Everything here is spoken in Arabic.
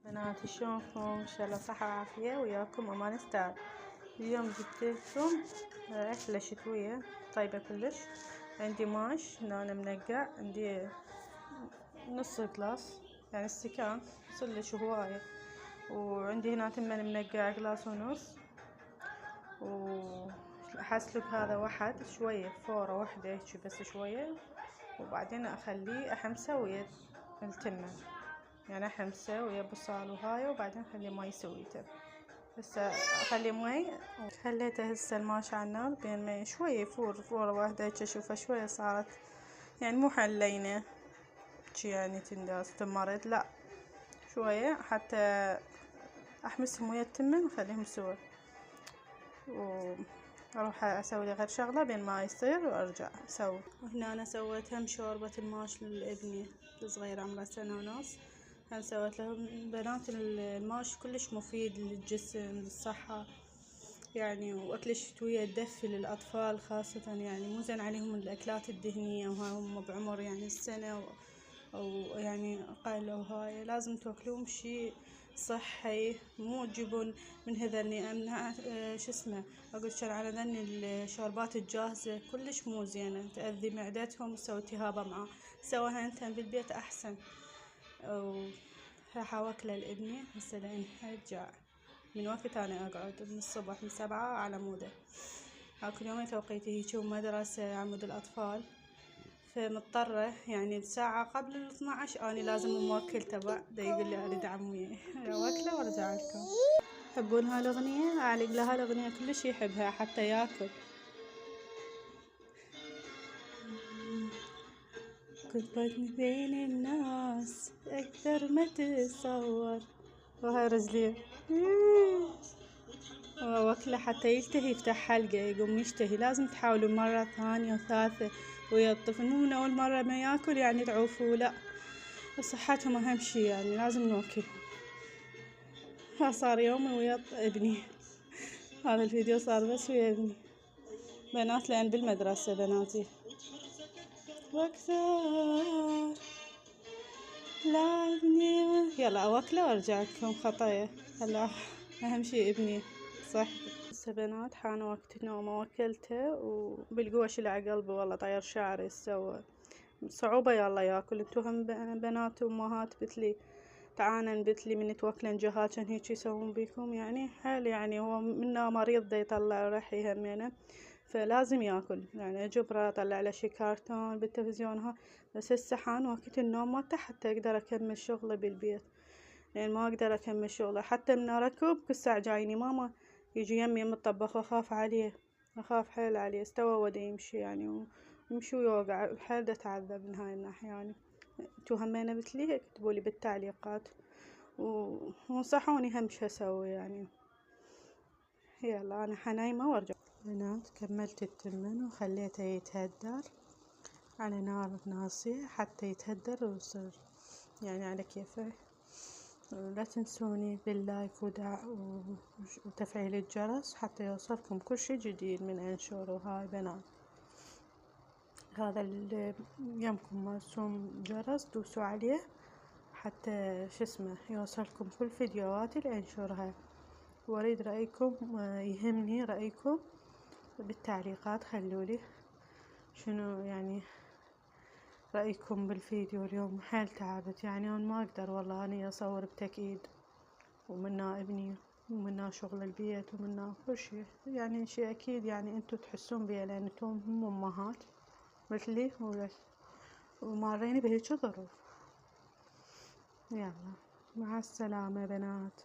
بناتي شلونكم؟ ان شاء الله صحة وعافية وياكم امان ستار. اليوم جبت لكم اكلة شتوية طيبة كلش. عندي ماش هنا منقع، عندي نص جلاس يعني استكان صلش هواية، وعندي هنا تمن منقع جلاس ونص، وحسلق هذا واحد شوية فورة واحدة هيك بس شوية، وبعدين اخليه احمسه ويا التمن، يعني احمسه ويا بصل وهاي، وبعدين اخليه ماي سويته. هسه اخلي ماي، خليته هسه الماش على النار بين ما شوية يفور فورة واحدة هيك، اشوفها شوية صارت يعني مو حلينة شي يعني تنداس تمرد، لا شوية حتى احمسهم ويا التمن واخليهم سوا، واروح اسوي لي غير شغلة بين ما يصير وارجع اسوي. وهنا انا سويت هم شوربة الماش لابني الصغير عمره سنة ونص. أنا سويت لهم بنات الماش كلش مفيد للجسم للصحة يعني، وأكل الشتوية تدفي للأطفال خاصة، يعني مو زين عليهم الأكلات الدهنية وهم بعمر يعني السنة أو يعني أقل، أو هاي لازم تاكلوهم شي صحي، مو تجيبون من هذني شو اسمه أقول شن على ذني الشوربات الجاهزة كلش مو زينة، تأذي معدتهم وتسوي التهابة معاه. سواها انت بالبيت أحسن. راح اوكله لابني هسه لين يرجع من وقت انا اقعد من الصبح من 7 على موده، اكل يومي توقيتي هيجي ومدرسة عمود الاطفال، فمضطرة يعني ساعة قبل 12 اني لازم موكل تبع دا يقول لي اريد عمي اوكله وارجع لكم. تحبون هالاغنية؟ اعلق لها الاغنية كلش يحبها حتى ياكل. كنت بطني بين الناس أكثر ما تتصور، وهاي رجليه وكله حتى يلتهي يفتح حلقه يقوم يشتهي. لازم تحاولوا مرة ثانية وثالثة ويا الطفل، مو من أول مرة ما ياكل يعني تعوفوا، لا صحتهم أهم شي يعني لازم نوكلهم. ها صار يومي ويا ابني، هذا الفيديو صار بس ويا ابني. بنات لأن بالمدرسة بناتي واكثر لا ابني. يلا اوكله وارجع لكم خطايا. هلا اهم شي ابني صحته. هسه بنات حان وقت النوم، وكلته وبالقوة شيل على قلبي والله طير شعري سوى صعوبة. يلا ياكل انتو هم بنات وامهات بتلي تعانن بتلي من توكلن جهاتشن هيك يسوون بيكم يعني حيل، يعني هو منا مريض دا يطلع رحي همينه، فلازم ياكل يعني اجبره اطلع له شي كارتون بالتلفزيون ها. بس هسه حان وقت النوم مالته حتى اقدر اكمل شغله بالبيت، يعني ما اقدر اكمل شغله حتى من اركب كل ساعة جايني ماما يجي يمي الطبخ، واخاف عليه اخاف حيل عليه. استوى ودا يمشي يعني ويمشي ويوقع حيل دا تعذب من هاي الناحية يعني. انتو همينه مثلي اكتبولي بالتعليقات وانصحوني هم شو اسوي يعني. يلا انا حنايمة وارجع. بنات كملت التمن وخليته يتهدر على نار ناصية حتى يتهدر ويصير يعني على كيفه. لا تنسوني باللايك وتفعيل الجرس حتى يوصلكم كل شي جديد من انشور. وهاي بنات هذا اللي يمكم مرسوم جرس دوسوا عليه حتى شو اسمه يوصلكم كل فيديوهاتي اللي انشرها. واريد رايكم، يهمني رايكم بالتعليقات، خلولي شنو يعني رايكم بالفيديو. اليوم حيل تعبت يعني انا ما اقدر والله اني اصور بتأكيد، ومنا ابني ومنا شغل البيت ومنا كل شي يعني شي اكيد يعني انتو تحسون بيه لان انتو هم امهات مثلي وماريني بهيج ظروف. يلا مع السلامة بنات.